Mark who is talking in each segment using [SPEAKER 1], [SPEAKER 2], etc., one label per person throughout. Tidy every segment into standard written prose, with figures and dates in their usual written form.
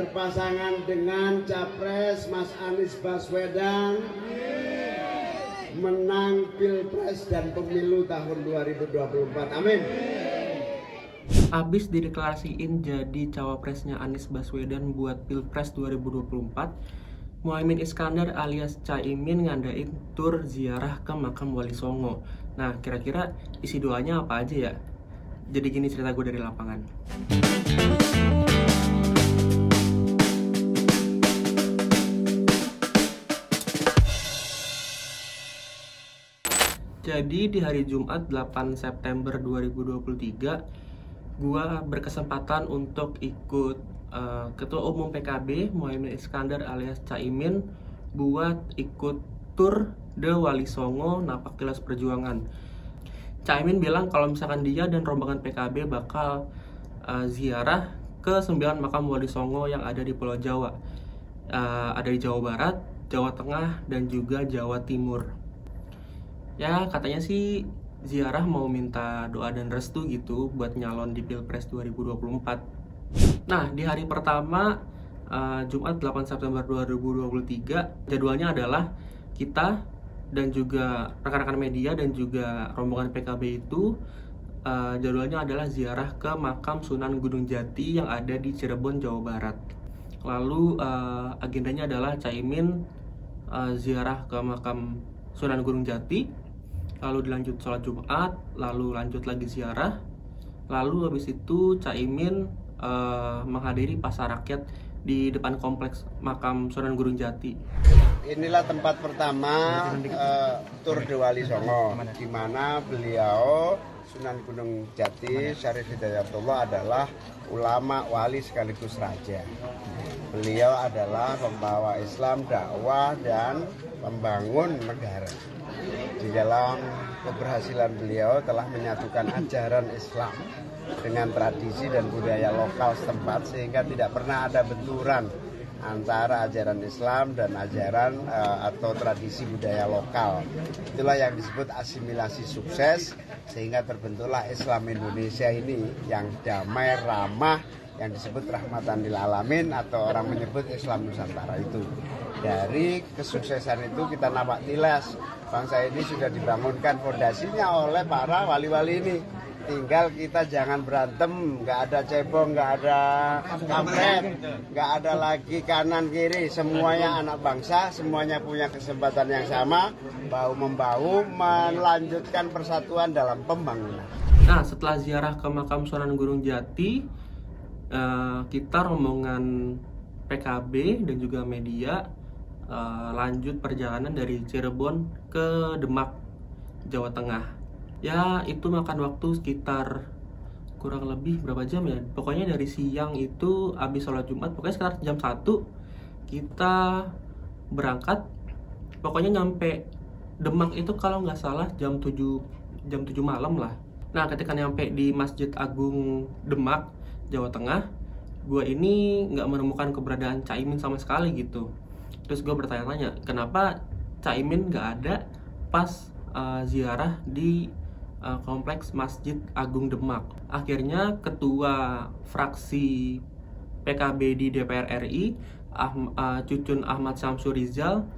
[SPEAKER 1] berpasangan dengan Capres Mas Anies Baswedan menang Pilpres dan Pemilu tahun 2024. Amin.
[SPEAKER 2] Abis dideklarasiin jadi cawapresnya Anies Baswedan buat Pilpres 2024, Muhaimin Iskandar alias Caimin ngadain tur ziarah ke makam Wali Songo. Nah, kira-kira isi doanya apa aja ya? Jadi gini cerita gue dari lapangan. Jadi di hari Jumat 8 September 2023, gue berkesempatan untuk ikut Ketua Umum PKB Muhaimin Iskandar alias Caimin buat ikut tur The Wali Songo Napak Tilas Perjuangan. Caimin bilang kalau misalkan dia dan rombongan PKB bakal ziarah ke 9 makam Wali Songo yang ada di Pulau Jawa. Ada di Jawa Barat, Jawa Tengah, dan juga Jawa Timur. Ya, katanya sih ziarah mau minta doa dan restu gitu buat nyalon di Pilpres 2024. Nah, di hari pertama Jumat 8 September 2023, jadwalnya adalah kita dan juga rekan-rekan media dan juga rombongan PKB itu jadwalnya adalah ziarah ke makam Sunan Gunung Jati yang ada di Cirebon, Jawa Barat. Lalu agendanya adalah Caimin ziarah ke makam Sunan Gunung Jati, lalu dilanjut sholat Jumat, lalu lanjut lagi ziarah, lalu habis itu Caimin menghadiri pasar rakyat di depan kompleks makam Sunan Gunung Jati.
[SPEAKER 1] Inilah tempat pertama tur The Wali Songo, di mana beliau Sunan Gunung Jati Syarif Hidayatullah adalah ulama wali sekaligus raja. Beliau adalah pembawa Islam, dakwah, dan pembangun negara. Di dalam keberhasilan beliau telah menyatukan ajaran Islam dengan tradisi dan budaya lokal setempat, sehingga tidak pernah ada benturan antara ajaran Islam dan ajaran atau tradisi budaya lokal. Itulah yang disebut asimilasi sukses, sehingga terbentuklah Islam Indonesia ini yang damai, ramah, yang disebut rahmatan lil alamin, atau orang menyebut Islam Nusantara itu. Dari kesuksesan itu kita napak tilas bangsa ini sudah dibangunkan fondasinya oleh para wali-wali ini. Tinggal kita jangan berantem, nggak ada cebong, nggak ada kampret, nggak ada lagi kanan kiri. Semuanya anak bangsa, semuanya punya kesempatan yang sama, bahu-membahu melanjutkan persatuan dalam pembangunan.
[SPEAKER 2] Nah, setelah ziarah ke makam Sunan Gunung Jati, kita rombongan PKB dan juga media lanjut perjalanan dari Cirebon ke Demak, Jawa Tengah. Ya, itu makan waktu sekitar kurang lebih berapa jam ya? Pokoknya dari siang itu habis sholat Jumat, pokoknya sekitar jam 1 kita berangkat. Pokoknya nyampe Demak itu kalau nggak salah jam 7 malam lah. Nah, ketika nyampe di Masjid Agung Demak, Jawa Tengah, gue ini nggak menemukan keberadaan Caimin sama sekali gitu. Terus gue bertanya-tanya, kenapa Caimin nggak ada pas ziarah di kompleks Masjid Agung Demak. Akhirnya ketua fraksi PKB di DPR RI, Cucun Ahmad Syamsurizal,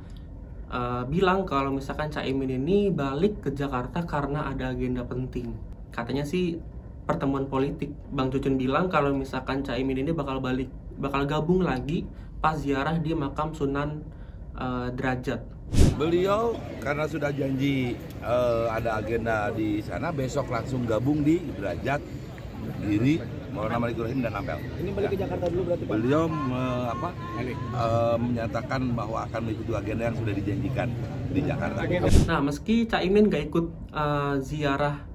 [SPEAKER 2] bilang kalau misalkan Caimin ini balik ke Jakarta karena ada agenda penting. Katanya sih pertemuan politik. Bang Cucun bilang kalau misalkan Caimin ini bakal gabung lagi pas ziarah di makam Sunan Derajat.
[SPEAKER 3] Beliau karena sudah janji ada agenda di sana, besok langsung gabung di Derajat, Giri, Maulana Malik Ibrahim, dan Ampel.
[SPEAKER 4] Ini balik ke Jakarta dulu berarti Pak?
[SPEAKER 3] Beliau menyatakan bahwa akan mengikuti agenda yang sudah dijanjikan di Jakarta.
[SPEAKER 2] Nah, meski Caimin gak ikut ziarah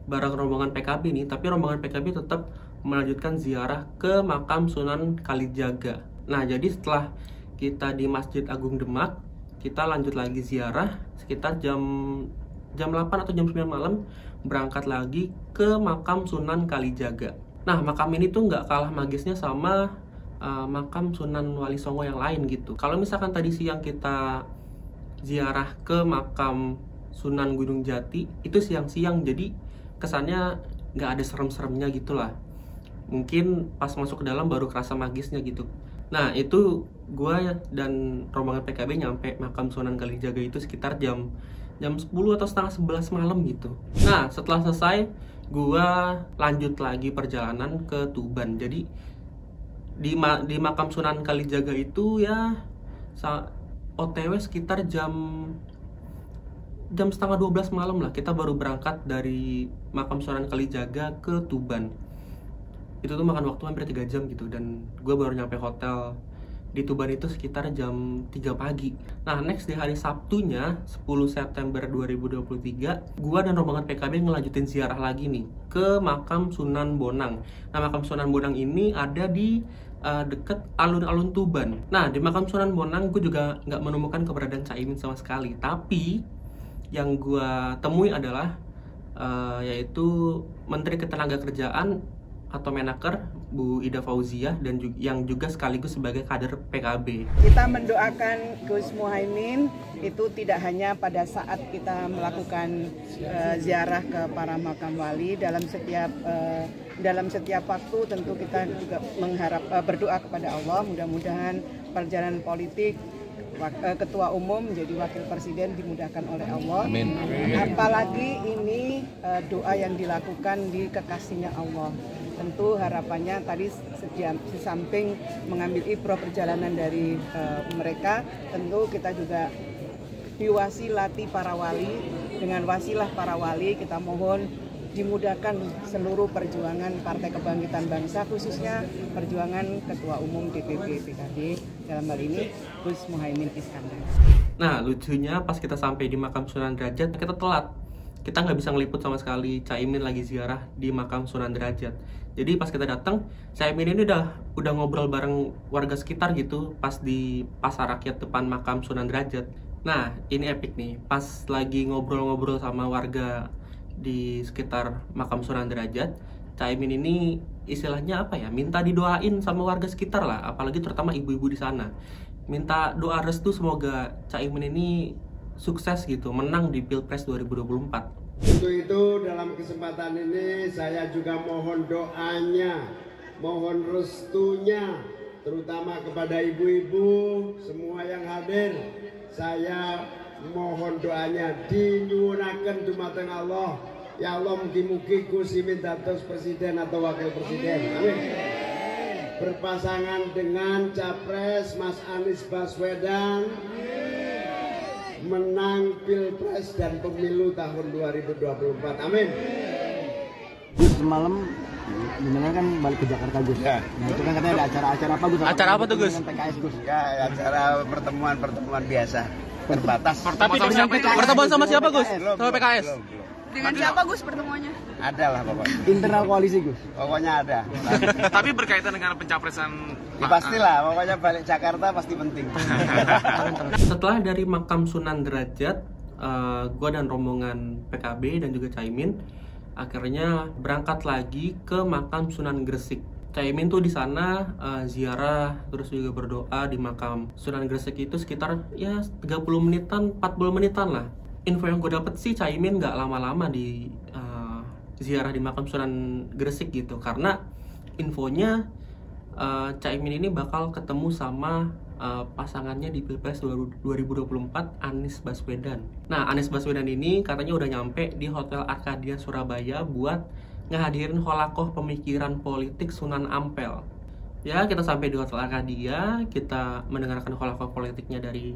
[SPEAKER 2] bareng rombongan PKB nih, tapi rombongan PKB tetap melanjutkan ziarah ke makam Sunan Kalijaga. Nah, jadi setelah kita di Masjid Agung Demak, kita lanjut lagi ziarah sekitar jam 8 atau jam 9 malam, berangkat lagi ke makam Sunan Kalijaga. Nah, makam ini tuh nggak kalah magisnya sama makam Sunan Wali Songo yang lain gitu. Kalau misalkan tadi siang kita ziarah ke makam Sunan Gunung Jati, itu siang-siang, jadi kesannya nggak ada serem-seremnya gitu lah. Mungkin pas masuk ke dalam baru kerasa magisnya gitu. Nah itu gue dan rombongan PKB nyampe makam Sunan Kalijaga itu sekitar jam 10 atau setengah 11 malam gitu. Nah setelah selesai gue lanjut lagi perjalanan ke Tuban. Jadi di makam Sunan Kalijaga itu ya OTW sekitar jam setengah 12 malam lah. Kita baru berangkat dari makam Sunan Kalijaga ke Tuban. Itu tuh makan waktu hampir 3 jam gitu. Dan gue baru nyampe hotel di Tuban itu sekitar jam 3 pagi. Nah next di hari Sabtunya 10 September 2023 gue dan rombongan PKB ngelanjutin ziarah lagi nih ke makam Sunan Bonang. Nah makam Sunan Bonang ini ada di deket alun-alun Tuban. Nah di makam Sunan Bonang gue juga nggak menemukan keberadaan Caimin sama sekali. Tapi yang gue temui adalah yaitu Menteri Ketenagakerjaan atau Menaker Bu Ida Fauziah dan yang juga sekaligus sebagai kader PKB.
[SPEAKER 4] Kita mendoakan Gus Muhaimin itu tidak hanya pada saat kita melakukan ziarah ke para makam wali, dalam setiap waktu tentu kita juga berdoa kepada Allah, mudah-mudahan perjalanan politik Ketua Umum menjadi Wakil Presiden dimudahkan oleh Allah.
[SPEAKER 3] Amin.
[SPEAKER 4] Apalagi ini doa yang dilakukan di kekasihnya Allah. Tentu harapannya tadi di samping mengambil ibrah perjalanan dari mereka, tentu kita juga diwasilati para wali. Dengan wasilah para wali kita mohon dimudahkan seluruh perjuangan Partai Kebangkitan Bangsa, khususnya perjuangan Ketua Umum DPP PKB dalam hal ini Gus Muhaimin Iskandar.
[SPEAKER 2] Nah lucunya pas kita sampai di makam Sunan Derajat kita telat. Kita nggak bisa ngeliput sama sekali Caimin lagi ziarah di makam Sunan Derajat. Jadi pas kita datang, Caimin ini udah ngobrol bareng warga sekitar gitu pas di pasar rakyat depan makam Sunan Derajat. Nah ini epic nih, pas lagi ngobrol-ngobrol sama warga di sekitar makam Sunan Derajat, Caimin ini istilahnya apa ya, minta didoain sama warga sekitar lah, apalagi terutama ibu-ibu di sana. Minta doa restu semoga Caimin ini sukses gitu, menang di Pilpres 2024.
[SPEAKER 1] Untuk itu dalam kesempatan ini saya juga mohon doanya, mohon restunya, terutama kepada ibu-ibu semua yang hadir. Saya mohon doanya dinyuwunaken dumateng Allah. Ya Allah, mugi-mugi Gus Imin dados presiden atau wakil presiden. Amin. Berpasangan dengan capres Mas Anies Baswedan, menang Pilpres dan Pemilu tahun 2024. Amin.
[SPEAKER 5] Gus semalam gimana kan balik ke Jakarta Gus. Ya. Nah itu kan katanya ada acara-acara apa Gus?
[SPEAKER 2] Acara apa tuh Gus?
[SPEAKER 5] PKS Gus.
[SPEAKER 1] Ya, acara pertemuan biasa. Terbatas.
[SPEAKER 2] Tapi pertemuan sama siapa Gus? Sama PKS?
[SPEAKER 1] Belum.
[SPEAKER 6] Dengan siapa Gus pertemuannya?
[SPEAKER 1] Ada lah pokoknya.
[SPEAKER 5] Internal koalisi Gus.
[SPEAKER 1] Pokoknya ada.
[SPEAKER 7] Tapi berkaitan dengan pencapresan
[SPEAKER 1] Ya, pastilah, pokoknya balik Jakarta pasti penting.
[SPEAKER 2] Setelah dari makam Sunan Derajat, gue dan rombongan PKB dan juga Caimin akhirnya berangkat lagi ke makam Sunan Gresik. Caimin tuh di sana ziarah terus juga berdoa di makam Sunan Gresik itu sekitar ya 30 menitan, 40 menitan lah. Info yang gue dapet sih Caimin nggak lama-lama di ziarah di makam Sunan Gresik gitu, karena infonya Caimin ini bakal ketemu sama pasangannya di Pilpres 2024, Anies Baswedan. Nah, Anies Baswedan ini katanya udah nyampe di Hotel Arcadia Surabaya buat ngehadirin holakoh pemikiran politik Sunan Ampel. Ya, kita sampai di Hotel Arcadia, kita mendengarkan holakoh politiknya dari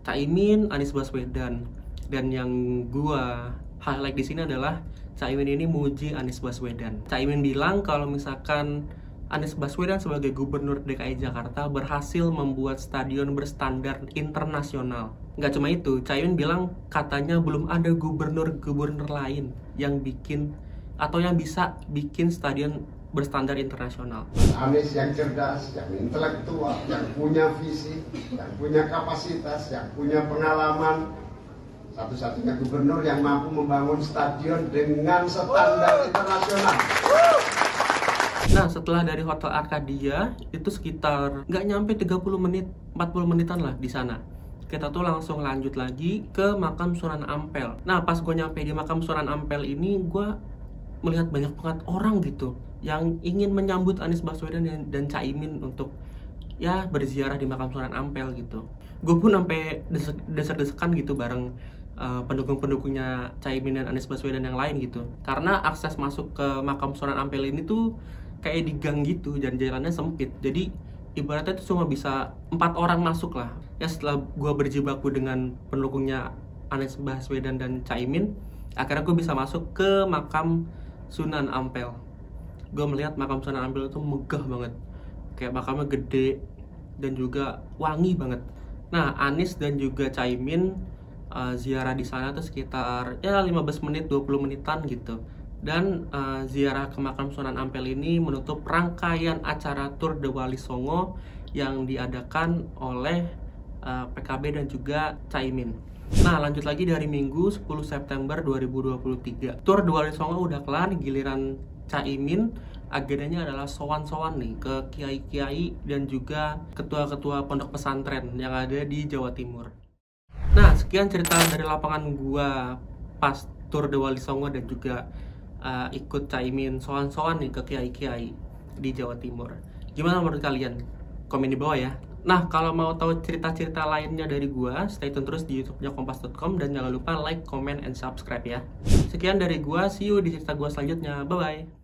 [SPEAKER 2] Caimin, Anies Baswedan. Dan yang gua highlight di sini adalah Caimin ini muji Anies Baswedan. Caimin bilang kalau misalkan Anies Baswedan sebagai Gubernur DKI Jakarta berhasil membuat stadion berstandar internasional. Nggak cuma itu, Caimin bilang katanya belum ada gubernur-gubernur lain yang bikin atau yang bisa bikin stadion berstandar internasional.
[SPEAKER 1] Anies yang cerdas, yang intelektual, yang punya visi, yang punya kapasitas, yang punya pengalaman. Satu-satunya gubernur yang mampu membangun stadion dengan standar internasional.
[SPEAKER 2] Nah, setelah dari Hotel Arcadia itu sekitar nggak nyampe 30 menit, 40 menitan lah di sana. Kita tuh langsung lanjut lagi ke makam Sunan Ampel. Nah, pas gue nyampe di makam Sunan Ampel ini, gue melihat banyak banget orang gitu yang ingin menyambut Anies Baswedan dan Caimin untuk ya berziarah di makam Sunan Ampel gitu. Gue pun sampai desek-desekan gitu bareng pendukung-pendukungnya Caimin dan Anies Baswedan yang lain gitu. Karena akses masuk ke makam Sunan Ampel ini tuh kayak di gang gitu, dan jalannya sempit. Jadi ibaratnya itu cuma bisa 4 orang masuk lah. Ya setelah gue berjibaku dengan pendukungnya Anies Baswedan dan Caimin, akhirnya gue bisa masuk ke makam Sunan Ampel. Gue melihat makam Sunan Ampel itu megah banget, kayak makamnya gede dan juga wangi banget. Nah, Anies dan juga Caimin ziarah di sana tuh sekitar ya 15 menit 20 menitan gitu. Dan ziarah ke makam Sunan Ampel ini menutup rangkaian acara Tour de Wali Songo yang diadakan oleh PKB dan juga Caimin. Nah, lanjut lagi dari Minggu 10 September 2023. Tour de Wali Songo udah kelar, giliran Caimin agendanya adalah sowan-sowan nih ke kiai-kiai dan juga ketua-ketua pondok pesantren yang ada di Jawa Timur. Nah, sekian cerita dari lapangan gua pas Tour de Wali Songo dan juga ikut Caimin sowan-sowan nih ke kiai-kiai di Jawa Timur. Gimana menurut kalian? Komen di bawah ya. Nah, kalau mau tahu cerita-cerita lainnya dari gua, stay tune terus di YouTube-nya kompas.com dan jangan lupa like, comment, and subscribe ya. Sekian dari gua, see you di cerita gua selanjutnya. Bye-bye.